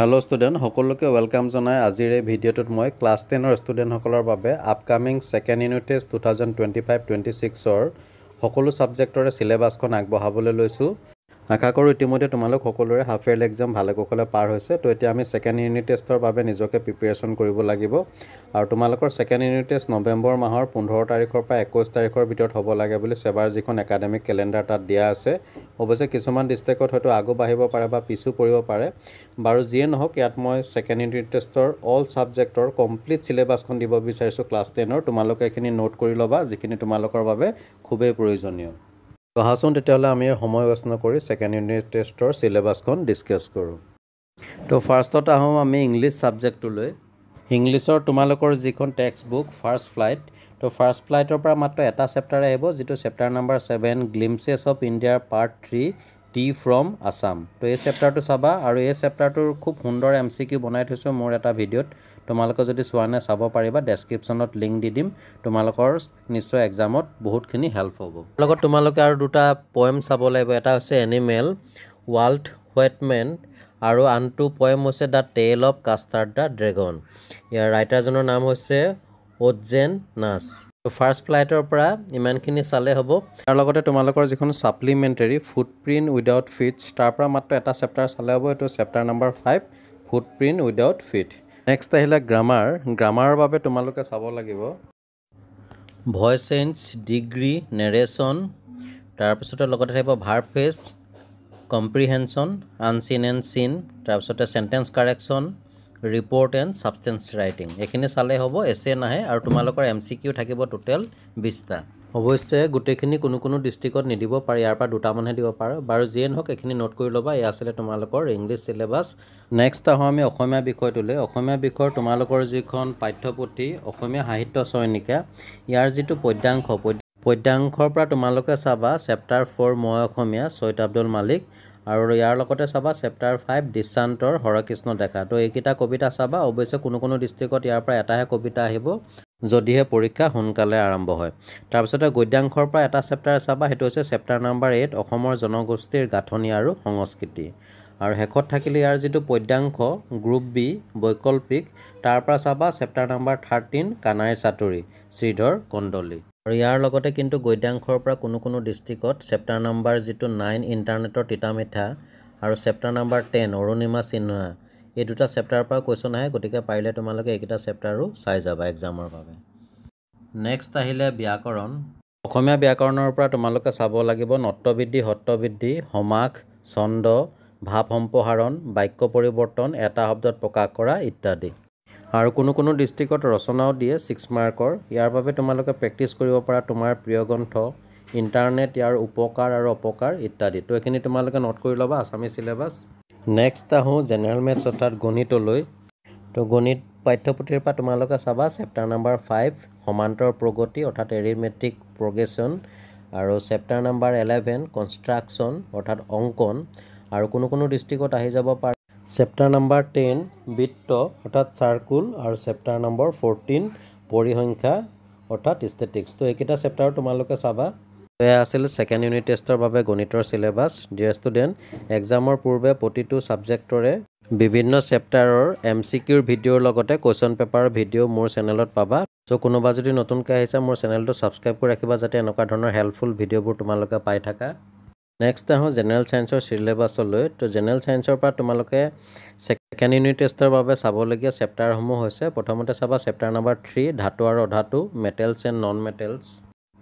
Hello student, সকলোকে welcome জনাই আজিৰ এই ভিডিঅ'টোত মই ক্লাছ 10 ৰ ষ্টুডেণ্টসকলৰ বাবে আপকামিং সেকেন্ড ইউনিট টেষ্ট 2025-26 ৰ সকলো সাবজেক্টৰে সিলেবাসখন আগবঢ়াবলৈ লৈছো। আশা কৰোঁ ইতিমধ্যে তোমালোক সকলোৰে হাফ ইয়াৰলি এক্সাম ভালে কুশলে পাৰ হৈছে। তো এতিয়া আমি সেকেন্ড ইউনিট টেষ্টৰ বাবে নিজকে প্ৰিপাৰেচন কৰিব লাগিব আৰু তোমালোকৰ সেকেন্ড ইউনিট টেষ্ট নৱেম্বৰ মাহৰ 15 তাৰিখৰ পৰা 21 তাৰিখৰ ভিতৰত হ'ব লাগে বুলি সেবাৰ যিখন একাডেমিক ক্যালেন্ডাৰ তাত দিয়া আছে। অৱশ্যে কিছুমান ডিষ্ট্ৰিক্টত হয়তো আগো বাঢ়িব পাৰে বা পিছু পৰিব পাৰে। বাৰু যিয়ে নহওক ইয়াত মই সেকেন্ড ইউনিট টেষ্টৰ অল সাবজেক্টৰ কমপ্লিট সিলেবাসখন দিব বিচাৰিছো ক্লাছ 10 ৰ। তোমালোকে এখিনি নোট কৰি লবা যিখিনি তোমালোকৰ বাবে খুবেই প্ৰয়োজনীয়। তো হাসুন তেতিয়াহ'লে আমি সময় ৱেষ্ট নকৰি সেকেন্ড ইউনিট টেষ্টৰ সিলেবাসখন ডিসকাস কৰোঁ। তো ফাৰ্ষ্টত আহোঁ আমি ইংলিছ সাবজেক্টলৈ। ইংলিছৰ তোমালোকৰ যিখন টেক্সট বুক ফাৰ্ষ্ট ফ্লাইট, তো ফাৰ্ষ্ট ফ্লাইটৰ পৰা মাত্ৰ এটা চেপ্টাৰ আহিব যিটো চেপ্টাৰ নাম্বাৰ 7 গ্লিমছেছ অফ ইণ্ডিয়াৰ পাৰ্ট 3 টি ফ্ৰম আসাম। তো এই চেপ্টাৰটো চাবা আৰু এই চেপ্টাৰটোৰ খুব সুন্দৰ MCQ বনাই থৈছোঁ মোৰ এটা ভিডিঅ'ত। তোমালোকে যদি চোৱা নাই চাব পাৰিবা, ডেছক্ৰিপশ্যনত লিংক দি দিম। তোমালোকৰ নিশ্চয় এক্সামত বহুতখিনি হেল্প হ'ব। লগত তোমালোকে আৰু দুটা পয়েম চাব লাগিব। এটা হৈছে এনিমেল ৱাল্ট হুইটমেন আৰু আনটো পয়েম হৈছে দ্য টেল অফ কাষ্টাৰ্ড দ্য ড্ৰেগন। ইয়াৰ ৰাইটাৰজনৰ নাম হৈছে অ'ডজেন নাছ। তো ফাৰ্ষ্ট ফ্লাইটৰ পৰা ইমানখিনি চালে হ'ব। তাৰ লগতে তোমালোকৰ যিখন সাপ্লিমেণ্টাৰী ফুটপ্ৰিণ্ট উইদাউট ফিটছ তাৰ পৰা মাত্ৰ এটা চেপ্টাৰ চালে হ'ব। এইটো chapter number 5 footprint without feet. Next আহিলে গ্ৰামাৰৰ বাবে তোমালোকে চাব লাগিব ভইচ চেঞ্জ, ডিগ্ৰী, নেৰেশ্যন, তাৰপিছতে লগতে থাকিব verb phrase, comprehension, unseen and চিন, তাৰপিছতে sentence correction, report and substance writing. এইখিনি চালে হ'ব, এছে নাহে আৰু তোমালোকৰ MCQ থাকিব টোটেল 20টা। অৱশ্যে গোটেইখিনি কোনো ডিষ্ট্ৰিক্টত নিদিব পাৰে, ইয়াৰ পৰা দুটামানহে দিব পাৰে। বাৰু যিয়ে নহওক এইখিনি নোট কৰি ল'বা। এয়া আছিলে তোমালোকৰ ইংলিছ চিলেবাছ। নেক্সট আহোঁ আমি অসমীয়া বিষয়টোলৈ। অসমীয়া বিষয়ৰ তোমালোকৰ যিখন পাঠ্যপুথি অসমীয়া সাহিত্য চয়নিকা, ইয়াৰ যিটো পদ্যাংশৰ পৰা তোমালোকে চাবা চেপ্টাৰ 4 মই অসমীয়া চৈয়দ আব্দুল মালিক আৰু ইয়াৰ লগতে চাবা চেপ্টাৰ 5 দৃষ্টান্তৰ হৰকৃষ্ণ ডেকা। তো এইকেইটা কবিতা চাবা। অৱশ্যে কোনো ডিষ্ট্ৰিক্টত ইয়াৰ পৰা এটাহে কবিতা আহিব যদিহে পৰীক্ষা সোনকালে আৰম্ভ হয়। তাৰপিছতে গদ্যাংশৰ পৰা এটা চেপ্টাৰ চাবা, সেইটো হৈছে চেপ্টাৰ নাম্বাৰ 8 অসমৰ জনগোষ্ঠীৰ গাঁথনি আৰু সংস্কৃতি। আৰু শেষত থাকিলে ইয়াৰ যিটো পদ্যাংশ গ্ৰুপ বি বৈকল্পিক, তাৰ পৰা চাবা চেপ্টাৰ নাম্বাৰ 13 কানাইৰ চাতুৰী শ্ৰীধৰ কণ্ডলী। আৰু ইয়াৰ লগতে কিন্তু গদ্যাংশৰ পৰা কোনো ডিষ্ট্ৰিক্টত চেপ্টাৰ নাম্বাৰ যিটো 9 ইণ্টাৰনেটৰ তিতা মিঠা আৰু চেপ্টাৰ নাম্বাৰ 10 অৰুণিমা সিনহা, এই দুটা চেপ্টাৰৰ পৰা কুৱেশ্যন আহে। গতিকে পাৰিলে তোমালোকে এইকেইটা চেপ্টাৰো চাই যাবা এক্সামৰ বাবে। নেক্সট আহিলে ব্যাকৰণ। অসমীয়া ব্যাকৰণৰ পৰা তোমালোকে চাব লাগিব নট্যবৃদ্ধি, সত্ৰবৃদ্ধি, সমাস, ছন্দ, ভাৱ সম্প্ৰসাৰণ, বাক্য পৰিৱৰ্তন, এটা শব্দত প্ৰকাশ কৰা ইত্যাদি। আৰু কোনো ডিষ্ট্ৰিক্টত ৰচনাও দিয়ে 6 মাৰ্কৰ। ইয়াৰ বাবে তোমালোকে প্ৰেক্টিছ কৰিব পৰা তোমাৰ প্ৰিয় গ্ৰন্থ ইণ্টাৰনেট, ইয়াৰ উপকাৰ আৰু অপকাৰ ইত্যাদি। তো এইখিনি তোমালোকে নোট কৰি ল'বা আছামিজ চিলেবাছ। নেক্সট আহোঁ জেনেৰেল মেথছ অৰ্থাৎ গণিতলৈ। তো গণিত পাঠ্যপুথিৰ পৰা তোমালোকে চাবা চেপ্টাৰ নাম্বাৰ 5 সমান্তৰ প্ৰগতি অৰ্থাৎ এৰিথমেটিক প্ৰগ্ৰেশ্যন আৰু চেপ্টাৰ নাম্বাৰ 11 কনষ্ট্ৰাকশ্যন অৰ্থাৎ অংকন। আৰু কোনো ডিষ্ট্ৰিক্টত আহি যাব পাৰে চেপ্টাৰ নাম্বাৰ 10 বৃত্ত অৰ্থাৎ চাৰ্কুল আৰু চেপ্টাৰ নম্বৰ 14 পৰিসংখ্যা অৰ্থাৎ ষ্টেটিক্স। তো এইকেইটা চেপ্টাৰ তোমালোকে চাবা। এয়া আছিল সেকেন্ড ইউনিট টেষ্টৰ বাবে গণিতৰ চিলেবাছ। ডিয়াৰ ষ্টুডেণ্ট, এক্সামৰ পূৰ্বে প্ৰতিটো ছাবজেক্টৰে বিভিন্ন চেপ্টাৰৰ MCQৰ ভিডিঅ'ৰ লগতে কুৱেশ্যন পেপাৰৰ ভিডিঅ' মোৰ চেনেলত পাবা। চ' কোনোবা যদি নতুনকৈ আহিছে মোৰ চেনেলটো ছাবস্ক্ৰাইব কৰি ৰাখিবা যাতে এনেকুৱা ধৰণৰ হেল্পফুল ভিডিঅ'বোৰ তোমালোকে পাই থাকা। নেক্সট আহোঁ জেনেৰেল ছায়েন্সৰ চিলেবাছলৈ। তো জেনেৰেল ছায়েন্সৰ পৰা তোমালোকে সেকেন্ড ইউনিট টেষ্টৰ বাবে চাবলগীয়া চেপ্টাৰসমূহ হৈছে প্ৰথমতে চাবা চেপ্টাৰ নাম্বাৰ 3 ধাতু আৰু অধাতু, metals and non metals,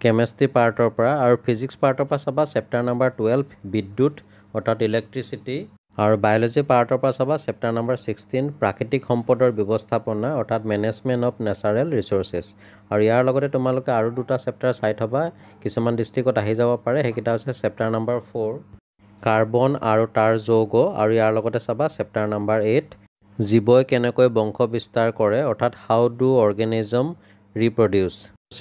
chemistry পাৰ্টৰ পৰা। আৰু ফিজিক্স পাৰ্টৰ পৰা চাবা চেপ্টাৰ নাম্বাৰ 12 বিদ্যুৎ অৰ্থাৎ ইলেক্ট্ৰিচিটি। আৰু বায়'লজি পাৰ্টৰ পৰা চাবা চেপ্টাৰ নাম্বাৰ 16 প্ৰাকৃতিক সম্পদৰ ব্যৱস্থাপনা অৰ্থাৎ মেনেজমেণ্ট অফ নেচাৰেল ৰিচোৰ্চেছ। আৰু ইয়াৰ লগতে তোমালোকে আৰু দুটা চেপ্টাৰ চাই থবা, কিছুমান ডিষ্ট্ৰিক্টত আহি যাব পাৰে। সেইকেইটা হৈছে চেপ্টাৰ নাম্বাৰ 4 কাৰ্বন আৰু তাৰ যৌগ আৰু ইয়াৰ লগতে চাবা চেপ্টাৰ নাম্বাৰ 8 জীৱই কেনেকৈ বংশ বিস্তাৰ কৰে অৰ্থাৎ হাউ ডু অৰ্গেনিজম ৰিপ্ৰডিউচ।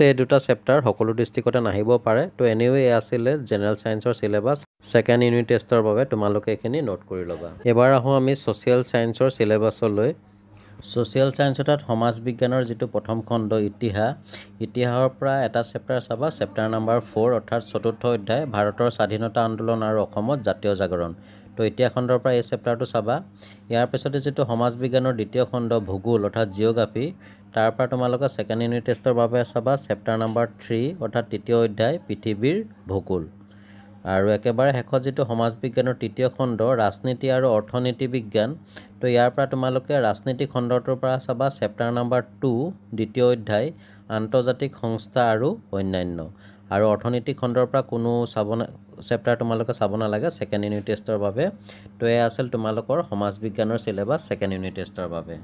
এই দুটা চেপ্টাৰ সকলো ডিষ্ট্ৰিক্টতে নাহিব পাৰে। তো এনিৱে আছিলে জেনেৰেল ছায়েন্সৰ চিলেবাছ সেকেন্ড ইউনিট টেষ্টৰ বাবে তোমালোকে এইখিনি নোট কৰি ল'বা। এবাৰ আহোঁ আমি ছ'চিয়েল ছায়েন্সৰ চিলেবাছলৈ। ছ'চিয়েল ছায়েন্স অৰ্থাৎ সমাজ বিজ্ঞানৰ যিটো প্ৰথম খণ্ড ইতিহাসৰ পৰা এটা চেপ্টাৰ চাবা চেপ্টাৰ নাম্বাৰ 4 অৰ্থাৎ চতুৰ্থ অধ্যায় ভাৰতৰ স্বাধীনতা আন্দোলন আৰু অসমত জাতীয় জাগৰণ। তো এতিয়া খণ্ডৰ পৰা এই চেপ্টাৰটো চাবা ইয়াৰ পিছতে যেটো সমাজ বিজ্ঞানৰ দ্বিতীয় খণ্ড ভূগোল অৰ্থাৎ জিওগ্ৰাফি তাৰ পৰা তোমালোকে সেকেন্ড ইউনিট টেষ্টৰ বাবে চাবা চেপ্টাৰ নম্বৰ 3 অৰ্থাৎ তৃতীয় অধ্যায় পৃথিৱীৰ ভূগোল আৰু একেবাৰে শেষত যেটো সমাজ বিজ্ঞানৰ তৃতীয় খণ্ড ৰাজনীতি আৰু অৰ্থনীতি বিজ্ঞান তো ইয়াৰ পৰা তোমালোকে ৰাজনীতি খণ্ডটোৰ পৰা চাবা চেপ্টাৰ নম্বৰ 2 দ্বিতীয় অধ্যায় আন্তৰ্জাতিক সংস্থা আৰু অন্যান্য আৰু অৰ্থনীতি খণ্ডৰ পৰা কোনো চেপ্টাৰ তোমালোকে চাব নালাগে সেকেন্ড ইউনিট টেষ্টৰ বাবে তো এই আছিল তোমালোকৰ সমাজ বিজ্ঞানৰ সিলেবাস সেকেন্ড ইউনিট টেষ্টৰ বাবে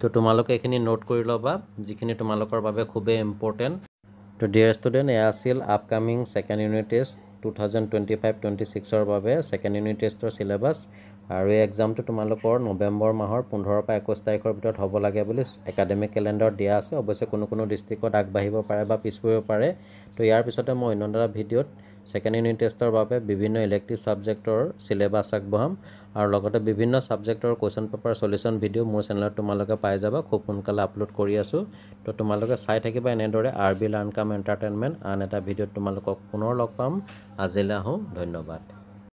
তো তোমালোকে এখিনি নোট কৰি লবা যিখিনি তোমালোকৰ বাবে খুবেই ইম্পৰ্টেন্ট তো ডিয়াৰ ষ্টুডেন্ট এয়া আছিল আপকামিং সেকেন্ড ইউনিট টেষ্ট 2025-26 ৰ বাবে সেকেন্ড ইউনিট টেষ্টৰ সিলেবাস আৰু এই এক্সামটো তোমালোকৰ নৱেম্বৰ মাহৰ 15 পৰা 21 তাৰিখৰ ভিতৰত হ'ব লাগে বুলি একাডেমিক ক্যালেন্ডাৰ দিয়া আছে অৱশ্যে কোনো ডিস্ট্ৰিক্টত আগবাঢ়িব পাৰে বা পিছপৰিব পাৰে তো ইয়াৰ পিছতে মই অন্যটা ভিডিঅত সেকেন্ড ইউনিট টেষ্টৰ বাবে বিভিন্ন ইলেক্টিভ সাবজেক্টৰ সিলেবাস আগবঢ়াম আৰু লগতে বিভিন্ন সাবজেক্টৰ কোৱেশ্চন পেপাৰ সলিউশন ভিডিও মোৰ চেনেলত তোমালোকে পাই যাবা খুব সোনকালে আপলোড কৰি আছো তো তোমালোকে চাই থাকিবা এনেদৰে আৰবি লাৰ্ণ কাম এন্টাৰটেইনমেন্ট আন এটা ভিডিঅত তোমালোকক পুনৰ লগ পাম আজিলৈ আহো ধন্যবাদ